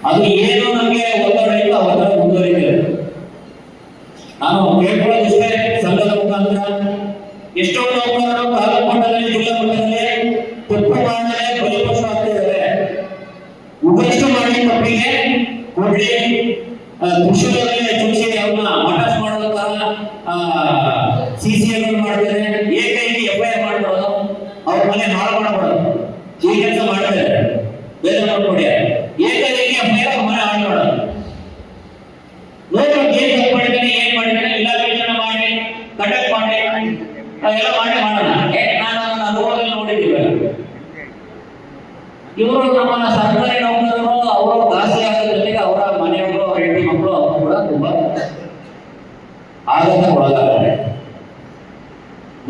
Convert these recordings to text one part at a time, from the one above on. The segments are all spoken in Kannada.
ಅದು ಏನು ನಮಗೆ ಒತ್ತಡ ಇತ್ತು ಆ ಒತ್ತಡ ಮುಂದುವರಿದೆ. ನಾನು ಕೇಳ್ಕೊಳ್ಳೋದಿಷ್ಟೇ, ಸಂಘದ ಮುಖಾಂತರ ಎಷ್ಟೋ ನೌಕರರು ತಾಲೂಕು ಮಟ್ಟದಲ್ಲಿ ಜಿಲ್ಲಾ ಮಟ್ಟದಲ್ಲಿ ತಪ್ಪು ಮಾಡಲೇ ಬಲಿಪಶು ಆಗ್ತಿದ್ದಾರೆ. ಉಪರಿಷ್ಟ ಮಾಡಿ ತಪ್ಪಿಗೆ ಕೊಡ್ಲಿ ಕೃಷಿಗಳಲ್ಲಿ ಚುಚ್ಚಿ ಅವನ್ನ ಮಠಸ್ ಮಾಡುವಂತಹ ಸಿಸಿಎಲ್ ಮಾಡ್ತಾರೆ, ಏಕೈಕಿ FIR ಮಾಡ್ಬೋದು, ಅವ್ರ ಮನೆ ಹಾಳು ಮಾಡಬಾರ್ದು, ಈ ಕೆಲಸ ಮಾಡ್ತಾರೆ. ಬೇರೆ ಮಾಡ್ಕೊಡಿ, ಏಕೈಕಿ FIR ಅವ್ರ ಮನೆ ಹಾಳು ಮಾಡೋದು. ನೋಡಿ ಏನ್ ತಪ್ಪು ಮಾಡಿದ್ದಾನೆ, ಏನ್ ಮಾಡಿದ್ದಾನೆ, ಇಲಾಖೆ ಮಾಡಿ ಕಟಕ್ ಮಾಡಿ ಎಲ್ಲ ಮಾಡಿ ಮಾಡೋಣ. ನಾನು ನನ್ನ ಅನುಭವದಲ್ಲಿ ನೋಡಿದ್ದೀವಿ. ಇವರು ನಮ್ಮ ಸರ್ಕಾರಿ ನೌಕರರು ಅವರು ದಾಸಿ ಆಗೋದ್ರ ಜೊತೆಗೆ ಅವರ ಮನೆಯವರು, ಅವರ ಹೆಂಡತಿ ಮಕ್ಕಳು ಕೂಡ ತುಂಬಾ ಆಘಾತಕ್ಕೊಳಗಾಗ್ತಾರೆ.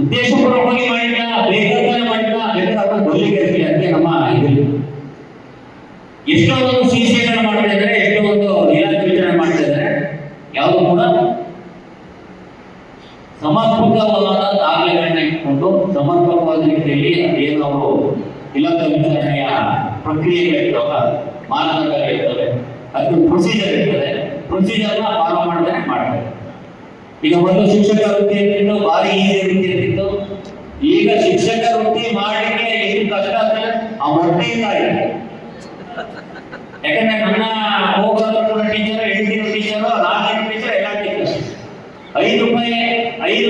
ಉದ್ದೇಶಪೂರ್ವಕವಾಗಿ ಮಾಡಿದ, ಬೇಕಾದ್ರೆ ಮಾಡಿದ, ಬೇಕಾದ್ರೆ ಅವರ ಬಲಿಗೆ ಅದಕ್ಕೆ ನಮ್ಮ ಇದರಲ್ಲಿ ಎಷ್ಟೋ ಒಂದು ಸಿಸಿಗಳನ್ನು ಮಾಡ್ತಾ ಇದ್ದಾರೆ, ಎಷ್ಟೋ ಒಂದು ಇಲಾಖೆ ವಿಚಾರಣೆ ಮಾಡ್ತಾ ಇದ್ದಾರೆ. ಯಾವುದು ಕೂಡ ಸಮರ್ಪಕವಾದ ದಾಖಲೆಗಳನ್ನ ಇಟ್ಕೊಂಡು ಸಮರ್ಪಕವಾದ ರೀತಿಯಲ್ಲಿ ಏನು ಅವರು ಇಲಾಖೆ ವಿಚಾರಣೆಯ ಪ್ರಕ್ರಿಯೆಗಳಿರ್ತವೆ, ಮಾನದಂಡಗಳಿರ್ತವೆ, ಅದು ಪ್ರೊಸೀಜರ್ ಇರ್ತದೆ, ಪ್ರೊಸೀಜರ್ನ ಫಾಲೋ ಮಾಡಿದ್ರೆ ಮಾಡ್ತಾರೆ. ಈಗ ಒಂದು ಶಿಕ್ಷಕ ವೃತ್ತಿ ಇರ್ತಿತ್ತು, ಭಾರಿ ಈಸಿ ವೃತ್ತಿ ಇರ್ತಿತ್ತು. ಈಗ ಶಿಕ್ಷಕ ವೃತ್ತಿ ಮಾಡಲಿಕ್ಕೆ ಎಷ್ಟು ಕಷ್ಟ ಆಗ್ತದೆ ಆ ಹೊಟ್ಟೆಯಿಂದ ಇದೆ. ಯಾಕಂದ್ರೆ ನನ್ನ ಹೋಗೋದ್ರ ಟೀಚರ್, ಹೆಂಡಿನ ಟೀಚರು, ನಾಲ್ಕಿನ ಟೀಚರ್ ಎಲ್ಲ ಟೀಚರ್ ಐದು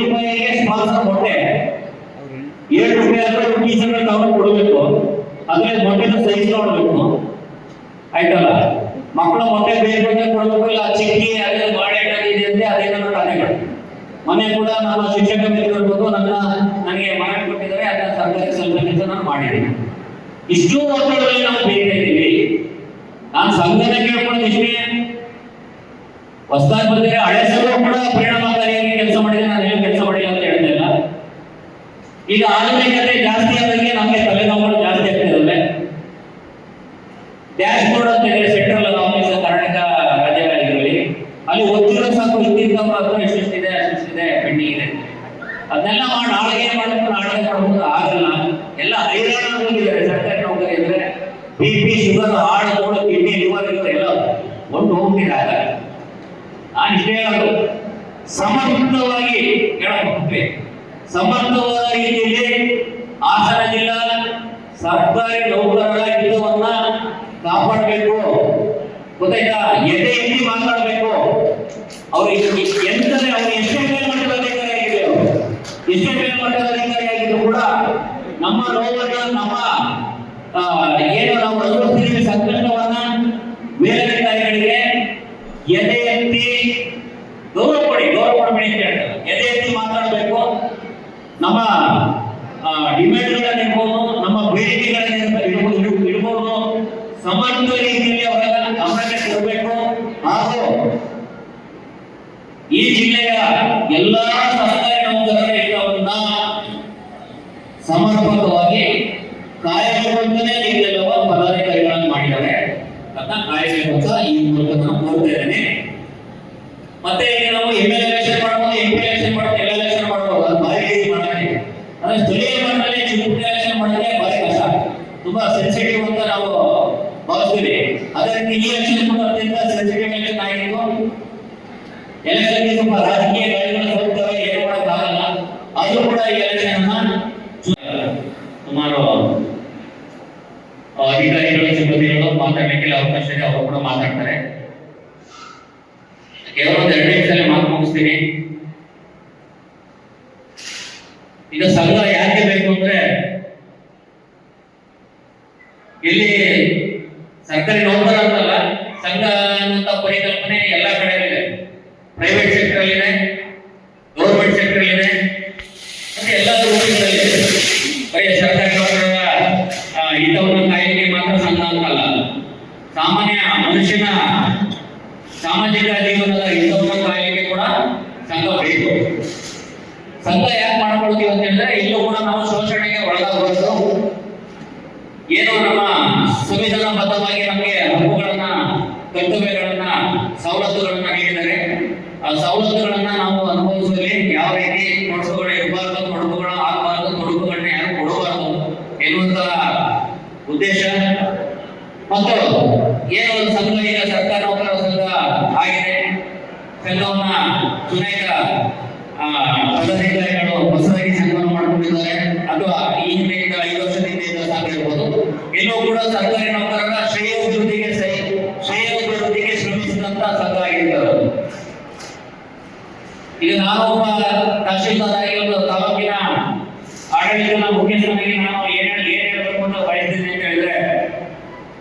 ರೂಪಾಯಿಗೆ ಸ್ಪಾನ್ಸರ್ ಮೊಟ್ಟೆ, 7 ರೂಪಾಯಿ ಆದ್ರೆ ಟೀಚರ್ಗಳು ನಾವು ಕೊಡಬೇಕು. ಅದ್ರ ಮೊಟ್ಟೆನ ಸೈಜ್ ನೋಡ್ಬೇಕು, ಆಯ್ತಲ್ಲ. ಮಕ್ಕಳ ಮೊಟ್ಟೆ ಬೇಕು ಅಂತ ಕೊಡಬೇಕು, ಇಲ್ಲ ಚಿಕ್ಕಿ ಅದೇ ಮಾಡಿ ಇದೆ ಅಂದ್ರೆ ಅದೇನೋ ಕಥೆಗಳು. ಮನೆ ಕೂಡ ನಾನು ಶಿಕ್ಷಕ ಮಿತ್ರರು ನನಗೆ ಮನೆ ಕೊಟ್ಟಿದ್ದಾರೆ, ಅದನ್ನ ಸರ್ಕಾರಿ ಕೆಲಸ ನಾನು ಮಾಡಿದ್ದೀನಿ. ಇಷ್ಟು ಒತ್ತಡದಲ್ಲಿ ನಾವು ಬೇರೆ ಇದ್ದೀವಿ. ನಾನು ಸಂಘನ ಕೇಳ್ಕೊಳ್ಳೋದು ಇಷ್ಟೇ, ಹೊಸದಾಗಿ ಬಂದರೆ ಹಳೆ ಸಂಘ ಕೂಡ ಪರಿಣಾಮಕಾರಿಯಾಗಿ ಕೆಲಸ ಮಾಡಿದ್ರೆ ನಾನು ಏನು ಕೆಲಸ ಮಾಡಿಲ್ಲ ಅಂತ ಹೇಳ್ತಾ ಇಲ್ಲ. ಈಗ ಆಧುನಿಕತೆ ಜಾಸ್ತಿ ಆದಂಗೆ ನಮಗೆ ತಲೆನೋವುಗಳು ಜಾಸ್ತಿ ಆಗ್ತಿದ್ದಾವೆ. ಡ್ಯಾಶ್ ಬೋರ್ಡ್ ಅಂತ ಇದೆ ಸೆಂಟ್ರಲ್ ಆಫೀಸ್ ಕರ್ನಾಟಕ ರಾಜ್ಯಗಳಲ್ಲಿ, ಅಲ್ಲಿ ಒತ್ತಿರೋ ಸಾಕು ಇದ್ದಿದ್ದವ್ರ ಹತ್ರ ಎಷ್ಟಿದೆ ಅಷ್ಟಿದೆ ಪೆಂಡಿಂಗ್ ಇದೆ. ಅದನ್ನೆಲ್ಲ ಮಾಡಿ ನಾಳೆಗೆ ಮಾಡಬೇಕು, ನಾಳೆಗೆ ಮಾಡಬಹುದು, ಆಗಲ್ಲ. ಎಲ್ಲ ಹೈರಾಣ ಹೋಗಿದ್ದಾರೆ ಸರ್ಕಾರಿ ನೌಕರಿ ಅಂದ್ರೆ. BP, ಶುಗರ್, ಹಾರ್ಟ್, ಮೂಳೆ, ಕಿಡ್ನಿ, ಲಿವರ್ ಎಲ್ಲ ಒಂದು ಹೋಗ್ತಿದ್ದಾರೆ. ನಾನು ಇಷ್ಟೇ ಹೇಳೋದು, ಸಮರ್ಥವಾಗಿ ಹೇಳಬಹುದು, ಸಮರ್ಥವಾದ ರೀತಿಯಲ್ಲಿ ಹಾಸನ ಜಿಲ್ಲಾ ಸರ್ಕಾರಿ ನೌಕರರ ಹಿತವನ್ನ ಕಾಪಾಡಬೇಕು. ಗೊತ್ತಾಯ್ತಾ? ಎದೆ ಎತ್ತಿ ಮಾತಾಡಬೇಕು. ಅವ್ರು ಎಂತಲೇ ಅವ್ರು ಎಷ್ಟೇ ಮೇಲ್ಮಟ್ಟದ ಅಧಿಕಾರಿ ಆಗಿದೆ, ಅವರು ಎಷ್ಟೇ ಮೇಲ್ಮಟ್ಟದ ಅಧಿಕಾರಿ ಆಗಿದ್ರು ಕೂಡ ನಮ್ಮ ನೋವನ್ನ, ನಮ್ಮ ಏನು ನಾವು ಅನುಭವಿಸ್ತೀವಿ ಸಂಕಷ್ಟವನ್ನ ಮೇಲಧಿಕಾರಿಗಳಿಗೆ ಎದೆ ಎತ್ತಿ ಗೌರವ ಕೊಡಬೇಡಿ ಅಂತ ಹೇಳ್ತಾರೆ. ಎದೆ ಎತ್ತಿ ಮಾತಾಡಬೇಕು. ನಮ್ಮ ಡಿಮ್ಯಾಂಡ್ಗಳನ್ನ ಇಡ್ಬೋದು, ನಮ್ಮ ಬೇಡಿಕೆಗಳನ್ನ ಇಡ್ಬೋದು, ಸಮರ್ಥ ರೀತಿಯಲ್ಲಿ ಅವರೆಲ್ಲ ಗಮನಕ್ಕೆ ತರಬೇಕು. ಹಾಗೂ ಈ ಜಿಲ್ಲೆಯ ಎಲ್ಲಾ ಸರ್ಕಾರಿ ನೌಕರರ ಹಿತವನ್ನ ಸಮರ್ಪಕವಾಗಿ ಕಾಯಬೇಕಂತಾನೆ ಈಗೆಲ್ಲವ ಪದಾಧಿಕಾರಿಗಳನ್ನು ಮಾಡಿದ್ದಾರೆ. ಅದನ್ನ ಕಾಯಬೇಕು ಅಂತ ಈ ಮೂಲಕ ನಾನು ಕೋರ್ತಾ ಇದ್ದೇನೆ. ಮತ್ತೆ ಈಗ ನಾವು MLA ಎಲೆಕ್ಷನ್ ಮಾಡ್ಬೋದು, MP ಎಲೆಕ್ಷನ್ ಮಾಡ್ಬೋದು, ಎಲ್ಲ ಎಲೆಕ್ಷನ್ ಮಾಡ್ಬೋದು. ಅದು ಭಾರಿ ಈಸಿ ಮಾಡೋಕ್ಕೆ. ಅಂದ್ರೆ ಸ್ಥಳೀಯ ಮಟ್ಟದಲ್ಲಿ ಚುನಾವಣೆ ಎಲೆಕ್ಷನ್ ಮಾಡೋಕ್ಕೆ ಭಾರಿ ಕಷ್ಟ, ತುಂಬಾ ಸೆನ್ಸಿಟಿವ್ ಅಂತ ನಾವು ಭಾವಿಸ್ತೀವಿ. ಅದೇ ರೀತಿ ಈ ಎಲೆಕ್ಷನ್ ಕೂಡ ಅತ್ಯಂತ ಸೆನ್ಸಿಟಿವ್ ಎಲೆಕ್ಷನ್ ಆಗಿತ್ತು. ಎಲೆಕ್ಷನ್ಗೆ ತುಂಬಾ ರಾಜಕೀಯ ಗಾಳಿಗಳು ಹೋಗ್ತವೆ, ಏನು ಮಾಡೋಕ್ಕಾಗಲ್ಲ. ಅದು ಕೂಡ ಈ ಎಲೆಕ್ಷನ್ ಸುಮಾರು ಅಧಿಕಾರಿಗಳು, ಸಿಬ್ಬಂದಿಗಳು ಮಾತಾಡಲಿಕ್ಕೆ ಅವಕಾಶ ಇದೆ, ಅವರು ಕೂಡ ಮಾತಾಡ್ತಾರೆ. ಕೇವಲ 2 ನಿಮಿಷದಲ್ಲಿ ಮಾತು ಮುಗಿಸ್ತೀನಿ. ಈಗ ಸಂಘ ಯಾಕೆ ಬೇಕು ಅಂದ್ರೆ, ಇಲ್ಲಿ ಸರ್ಕಾರಿ ನೌಕರ ಅಂತಲ್ಲ, ಸಂಘ ಅನ್ನುವಂತ ಪರಿಕಲ್ಪನೆ ಎಲ್ಲ ಕಡೆ ಇದೆ. ಪ್ರೈವೇಟ್ ಸೆಕ್ಟರ್ ಅಲ್ಲಿ ಇದೆ, ಗೌರ್ಮೆಂಟ್ ಸೆಕ್ಟರ್ ಅಲ್ಲಿ ಇದೆ, ಮತ್ತೆ ಎಲ್ಲ ರೂಪಗಳಲ್ಲಿ ಇದೆ. ಬರೀ ಸರ್ಕಾರಿ ನೌಕರರ ಹಿತವನ್ನು ಕಾಯಲಿಕ್ಕೆ ಮಾತ್ರ ಸಂಘ ಅಂತಲ್ಲ, ಸಾಮಾನ್ಯ ಮನುಷ್ಯನ ಸಾಮಾಜಿಕ ಜೀವನದ ಹಿತವನ್ನು ಕಾಯಲಿಕ್ಕೆ ಕೂಡ ಸಂಘ ಬೇಕು. ಸಂಘ ಯಾಕೆ ಮಾಡ್ಕೊಳ್ತೀವಿ ಅಂತ ಹೇಳಿದ್ರೆ, ಇಲ್ಲೂ ಕೂಡ ನಾವು ಶೋಷಣೆಗೆ ಒಳಗಾಗಬಾರ್ದು. ಏನು ನಮ್ಮ ಸಂವಿಧಾನಬದ್ಧವಾಗಿ ನಮಗೆ ಹಕ್ಕುಗಳನ್ನ, ಕರ್ತವ್ಯಗಳನ್ನ, ಸವಲತ್ತುಗಳನ್ನ ನೀಡಿದರೆ, ಆ ಸವಲತ್ತುಗಳನ್ನ ನಾವು ಅನುಭವಿಸುವಲ್ಲಿ ಯಾವ ರೀತಿ ತೊಡಕುಗಳು ಇರಬಾರ್ದು, ತೊಡಕುಗಳು ಆಗಬಾರ್ದು, ತೊಡಕುಗಳನ್ನ ಯಾರು ಕೊಡಬಾರ್ದು ಎನ್ನುವಂತ ಉದ್ದೇಶ. ಮತ್ತು ಏನು ಸಂಘ ಈಗ ಸಂಘವನ್ನ ಚುನಾಯಿತ ಪದಾಧಿಕಾರಿಗಳು ಹೊಸದಾಗಿ ಸಂಘವನ್ನು ಮಾಡಿಕೊಂಡಿದ್ದಾರೆ, ಅಥವಾ ಈ ಹಿಂದೆಯಿಂದ 5 ವರ್ಷದಿಂದ ಸಾಗಿರ್ಬೋದು. ಎಲ್ಲೂ ಕೂಡ ಸರ್ಕಾರಿ ನೌಕರರ ಶ್ರೇಯೋಭಿವೃದ್ಧಿಗೆ ಶ್ರಮಿಸಿದಂತ ಸಂಘ ಆಗಿರ್ತದೆ. ಈಗ ನಾನು ಒಬ್ಬ ತಹಶೀಲ್ದಾರ್ ಆಗಿ ಒಂದು ತಾಲೂಕಿನ ಆಡಳಿತದ ಮುಖ್ಯಸ್ಥನಾಗಿ ನಾನು ಏನ್ ಹೇಳಬೇಕು ಅಂತ ಬಯಸ್ತೀನಿ ಅಂತ ಹೇಳಿದ್ರೆ,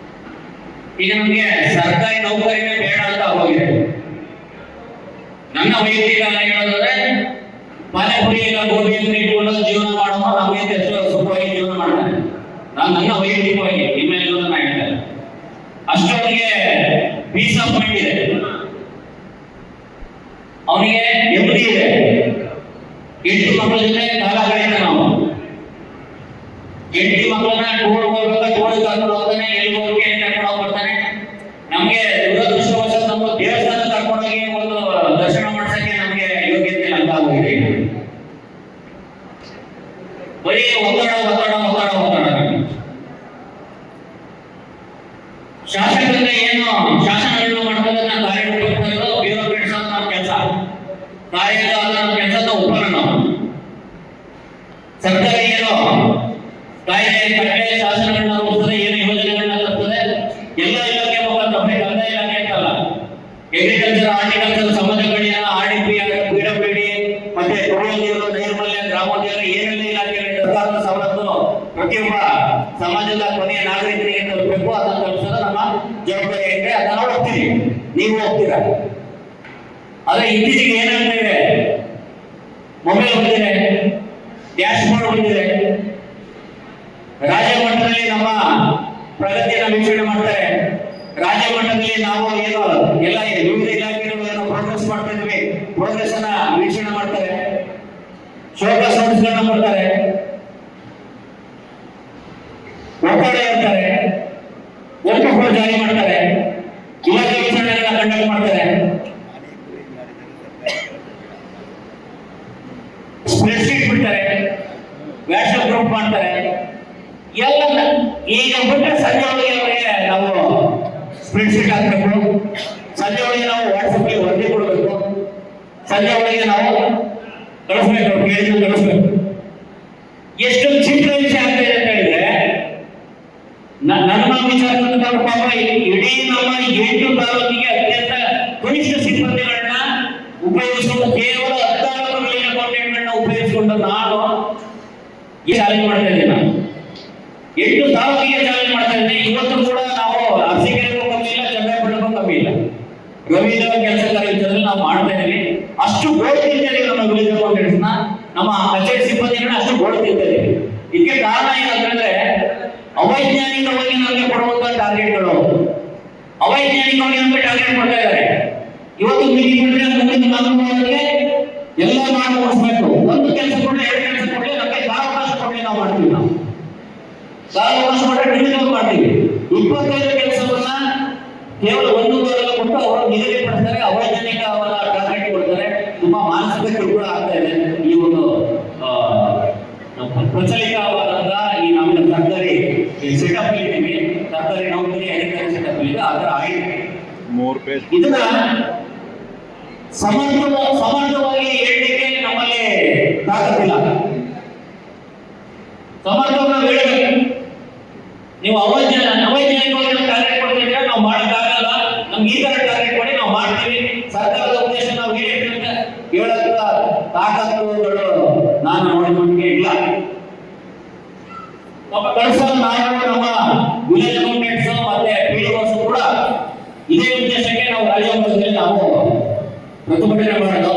ಈಗ ನಮಗೆ ಸರ್ಕಾರಿ ನೌಕರಿನೇ ಬೇಡ ಅಂತ ಹೋಗಿದೆ. ನನ್ನ ವೈಯಕ್ತಿಕ ಹೇಳೋದಾದ್ರೆ, ಪಾನಿಪುರಿಯನ್ನ ಗೋಬಿಯನ್ನು ಇಟ್ಕೊಂಡು ಜೀವನ ಮಾಡುವ ನಮಗೆ ಎಷ್ಟು ಸುಖವಾಗಿ ಜೀವನ ಮಾಡ್ತಾನೆ. ನನ್ನ ವೈಯಕ್ತಿಕವಾಗಿ ನಿಮ್ಮೆಲ್ಲರೂ ನಾನು ಹೇಳ್ತೇನೆ, ಅಷ್ಟೊಂದಿಗೆ ಪೀಸ್ ಆಫ್ ಮೈಂಡ್ ಇದೆ, ಅವನಿಗೆ ನೆಮ್ಮದಿ ಇದೆ. 8 ಮಕ್ಕಳ ಜೊತೆ ಕಾಲ ಕಳೀತಾನೆ. ನಾವು 8 ಮಕ್ಕಳನ್ನ ಟೂರ್ ಹೋಗ್ಬೇಕು, ಟೂರ್ ಕರ್ಕೊಂಡು ಹೋಗ್ತಾನೆ, ಎಲ್ಲಿ ಹೋಗಿ ಕರ್ಕೊಂಡು ಹೋಗ್ಬಿಡ್ತಾನೆ. ನಮ್ಗೆ ದುರದೃಷ್ಟವಶ ನಮ್ಮ ದೇವಸ್ಥಾನ ಕರ್ಕೊಂಡೋಗಿ ಒಂದು ದರ್ಶನ ಮಾಡ್ಸಕ್ಕೆ ನಮ್ಗೆ ಯೋಗ್ಯತೆ ಇಲ್ಲ ಅಂತ ಆಗೋಗಿದೆ. ಬರೀ ಒತ್ತಡ. ಶಾಸಕರಿಂದ ಏನು ಶಾಸನಗಳನ್ನು ಮಾಡ್ತಾರೆ, ಕಾರ್ಯನಿರ್ವಹಿಸಲು ಬ್ಯೂರೋಕ್ರೇಟ್ಸ್ ಅಂತ ನಮ್ಮ ಕೆಲಸ, ನಮ್ಮ ಕೆಲಸದ ಉಪಕರಣ. ಸರ್ಕಾರ ಏನು ಕಾಯ್ದೆ ಕಟ್ಟಳೆ ಶಾಸನಗಳನ್ನ ರೂಪಿಸ್ತದೆ, ಏನು ಯೋಜನೆಗಳನ್ನ ತರ್ತದೆ, ಎಲ್ಲ ಇಲಾಖೆ ಮುಖಾಂತರ, ಕಂದಾಯ ಇಲಾಖೆ ಅಂತಲ್ಲ, ಅಗ್ರಿಕಲ್ಚರ್, ಹಾರ್ಟಿಕಲ್ಚರ್, ಸಮಾಜ ಕಲ್ಯಾಣ, RDP, PWD, ಮತ್ತೆ ಕುಡಿಯುವ ನೀರು, ನೈರ್ಮಲ್ಯ, ಗ್ರಾಮೋದ್ಯೋಗ, ಏನೆಲ್ಲ ಇಲಾಖೆಗಳ ಸರ್ಕಾರದ ಸವಲತ್ತು ಪ್ರತಿಯೊಬ್ಬ ಸಮಾಜದ ಕೊನೆಯ ನಾಗರಿಕರಿಗೆ ತಲುಪಬೇಕು. ಅದನ್ನು ತಲುಪಿಸೋದು ನಮ್ಮ ಜವಾಬ್ದಾರಿ ಇದೆ. ಅದನ್ನ ನಾವು ಹೋಗ್ತೀವಿ, ನೀವು ಹೋಗ್ತೀರಾ. ಆದ್ರೆ ಇತ್ತೀಚೆಗೆ ಏನಾಗ್ತಾ ಇದೆ, ಮೊಬೈಲ್ ಬಂದಿದೆ, ಡ್ಯಾಶ್ ಬೋರ್ಡ್ ಬಂದಿದೆ, ರಾಜ್ಯ ಮಟ್ಟದಲ್ಲಿ ನಮ್ಮ ಪ್ರಗತಿಯನ್ನು ವೀಕ್ಷಣೆ ಮಾಡ್ತಾರೆ. ರಾಜ್ಯ ಮಟ್ಟದಲ್ಲಿ ನಾವು ಏನು ಎಲ್ಲ ವಿವಿಧ ಇಲಾಖೆಗಳು ಏನೋ ಪ್ರೋಗ್ರೆಸ್ ಮಾಡ್ತಾ ಇದ್ವಿ, ಪ್ರೋಗ್ರೆಸ್ ಅನ್ನ ವೀಕ್ಷಣೆ ಮಾಡ್ತಾರೆ, ಶೋಕಾಸ್ ನೋಟಿಸ್ಗಳನ್ನ ಕೊಡ್ತಾರೆ, ಒತ್ತಡ ಇರ್ತಾರೆ, ಒಪ್ಪುಗಳು ಜಾರಿ ಮಾಡ್ತಾರೆ, ಇಲಾಖೆ ವಿಚಾರಣೆಗಳನ್ನ ಕಂಡಕ್ಟ್ ಮಾಡ್ತಾರೆ, ಸ್ಪ್ರೆಡ್ಶೀಟ್ ಬಿಡ್ತಾರೆ, ವಾಟ್ಸ್ಆಪ್ ಗ್ರೂಪ್ ಮಾಡ್ತಾರೆ. ಎಲ್ಲ ಈಗ ಬಿಟ್ಟರೆ ಸಂಜೆ ಒಳಗೆ ಅವರಿಗೆ ನಾವು ಸ್ಪ್ರೆಡ್ಶೀಟ್ ಹಾಕಬೇಕು, ಸಂಜೆ ಒಳಗೆ ನಾವು ವಾಟ್ಸಪ್ಗೆ ವರದಿ ಕೊಡಬೇಕು, ಸಂಜೆ ಒಳಗೆ ನಾವು ಕಳಿಸ್ಬೇಕು, ಕೇಳಿದ್ರು ಕಳಿಸ್ಬೇಕು. ಎಷ್ಟು ಚಿತ್ರ ವಿಷಯ ಆಗ್ತಾ ಇದೆ ಅಂತ ಹೇಳಿದ್ರೆ, ನನ್ನ ವಿಚಾರದಿಂದ ಪಾಪ ಇಡೀ ನಮ್ಮ 8 ತಾಲೂಕಿಗೆ ಅತ್ಯಂತ ಕನಿಷ್ಠ ಸಿಬ್ಬಂದಿಗಳನ್ನ ಉಪಯೋಗಿಸಿಕೊಂಡು ಕೇವಲ 16 ಮಿಲಿಯನ್ ಅಕೌಂಟೆಂಟ್ಗಳನ್ನ ಉಪಯೋಗಿಸಿಕೊಂಡು ನಾನು ಈ ಚಾಲೆಂಜ್ ಮಾಡ್ತಾ ಇದ್ದೀನಿ. ನಾನು 8 ತಾಲೂಕಿಗೆ ಚಾಲೆಂಜ್ ಮಾಡ್ತಾ ಇದ್ದೀನಿ. ಇವತ್ತು ಕೂಡ ನಾವು ಅರಸೀಕೆರೆಗೂ ಕಮ್ಮಿ ಇಲ್ಲ, ಚಂದ್ರಪಟ್ಟಣಕ್ಕೂ ಕಮ್ಮಿ ಇಲ್ಲ. ಗವಿದ ಕೆಲಸ ಕಾರ್ಯದಲ್ಲಿ ನಾವು ಮಾಡ್ತಾ ಇದ್ದೀವಿ. ಅಷ್ಟು ಗೋಳು ತಿಂತೇವೆ ನಮ್ಮ ವಿಲೇಜ್ ಅಕೌಂಟೆಂಟ್ಸ್ನ, ನಮ್ಮ ಕಚೇರಿ ಸಿಬ್ಬಂದಿಗಳನ್ನ ಅಷ್ಟು ಗೋಳು ತಿಂತೇವೆ. ಇದಕ್ಕೆ ಕಾರಣ ಏನಂತಂದ್ರೆ, ಅವೈಜ್ಞಾನಿಕವಾಗಿ ನಮಗೆ ಕೊಡುವಂತ ಟಾರ್ಗೆಟ್ಗಳು, ಅವೈಜ್ಞಾನಿಕವಾಗಿ ನಮಗೆ ಟಾರ್ಗೆಟ್ ಕೊಡ್ತಾ ಇದ್ದಾರೆ. ಇವತ್ತು ಮೀಟಿಂಗ್ ಮುಂದಿನ 4 ವರ್ಷಕ್ಕೆ ಎಲ್ಲ ಮಾಡಿ ಮುಗಿಸ್ಬೇಕು. ಒಂದು ಕೆಲಸ ಕೊಡಲಿ, 2 ಕೆಲಸ ಕೊಡಲಿ, ನಮಗೆ ಕಾಲಾವಕಾಶ ಕೊಡಲಿ, ನಾವು ಮಾಡ್ತೀವಿ. ನಾವು ಕಾಲಾವಕಾಶ ಕೊಟ್ಟರೆ ಡಿಲಿವರ್ ಮಾಡ್ತೀವಿ. 25 ಕೆಲಸವನ್ನ ಕೇವಲ 1 ವಾರ ಕೊಟ್ಟು ಅವರು ನಿಗದಿಪಡಿಸ್ತಾರೆ, ಅವೈಜ್ಞಾನಿಕ ಅವರ ಟಾರ್ಗೆಟ್ ಕೊಡ್ತಾರೆ. ತುಂಬಾ ಮಾನಸಿಕ ಕಿರುಕುಳ ಆಗ್ತಾ ಇದೆ. ಈ ಒಂದು ಪ್ರಚಲಿತವಾದಂತಹ ಈ ನಮ್ಮ ಸರ್ಕಾರಿ ಸೆಟಪ್ ಇದ್ದೀವಿ, ಸರ್ಕಾರಿ ನೌಕರಿ ಅಧಿಕಾರಿ ಸೆಟಪ್ ಇದೆ, ಅದರ ಆಗಿದೆ. ಇದನ್ನ ಸಮರ್ಥವಾಗಿ ಹೇಳಲಿಕ್ಕೆ ನಮ್ಮಲ್ಲಿ ತಾಕತ್ತಿಲ್ಲ. ಸಮರ್ಥವಾಗಿ ಹೇಳಬೇಕು. ನೀವು ಅವೈಜ್ಞಾನಿಕವಾಗಿ ಟಾರ್ಗೆಟ್ ಕೊಡ್ತಿದ್ರೆ ನಾವು ಮಾಡೋಕ್ಕಾಗಲ್ಲ, ನಮ್ಗೆ ಈ ತರ ಟಾರ್ಗೆಟ್ ಕೊಡಿ, ನಾವು ಮಾಡ್ತೀವಿ. ಸರ್ಕಾರದ ಉದ್ದೇಶ ನಾವು ಹೇಳಕ್ಕ ತಾಕತ್ತುಗಳು ನಾನು ನೋಡಿಕೊಂಡೆ ಇಲ್ಲ. ಕಳಿಸಲು ನಾವು ನಮ್ಮ ವಿಲೇಜ್ ಅಕೌಂಟೆಂಟ್ಸ್ ಮತ್ತೆ PDOs ಕೂಡ ಇದೇ ಉದ್ದೇಶಕ್ಕೆ ನಾವು ರಾಜ್ಯ ಮಟ್ಟದಲ್ಲಿ ನಾವು ಪ್ರತಿಭಟನೆ ಮಾಡೋದು.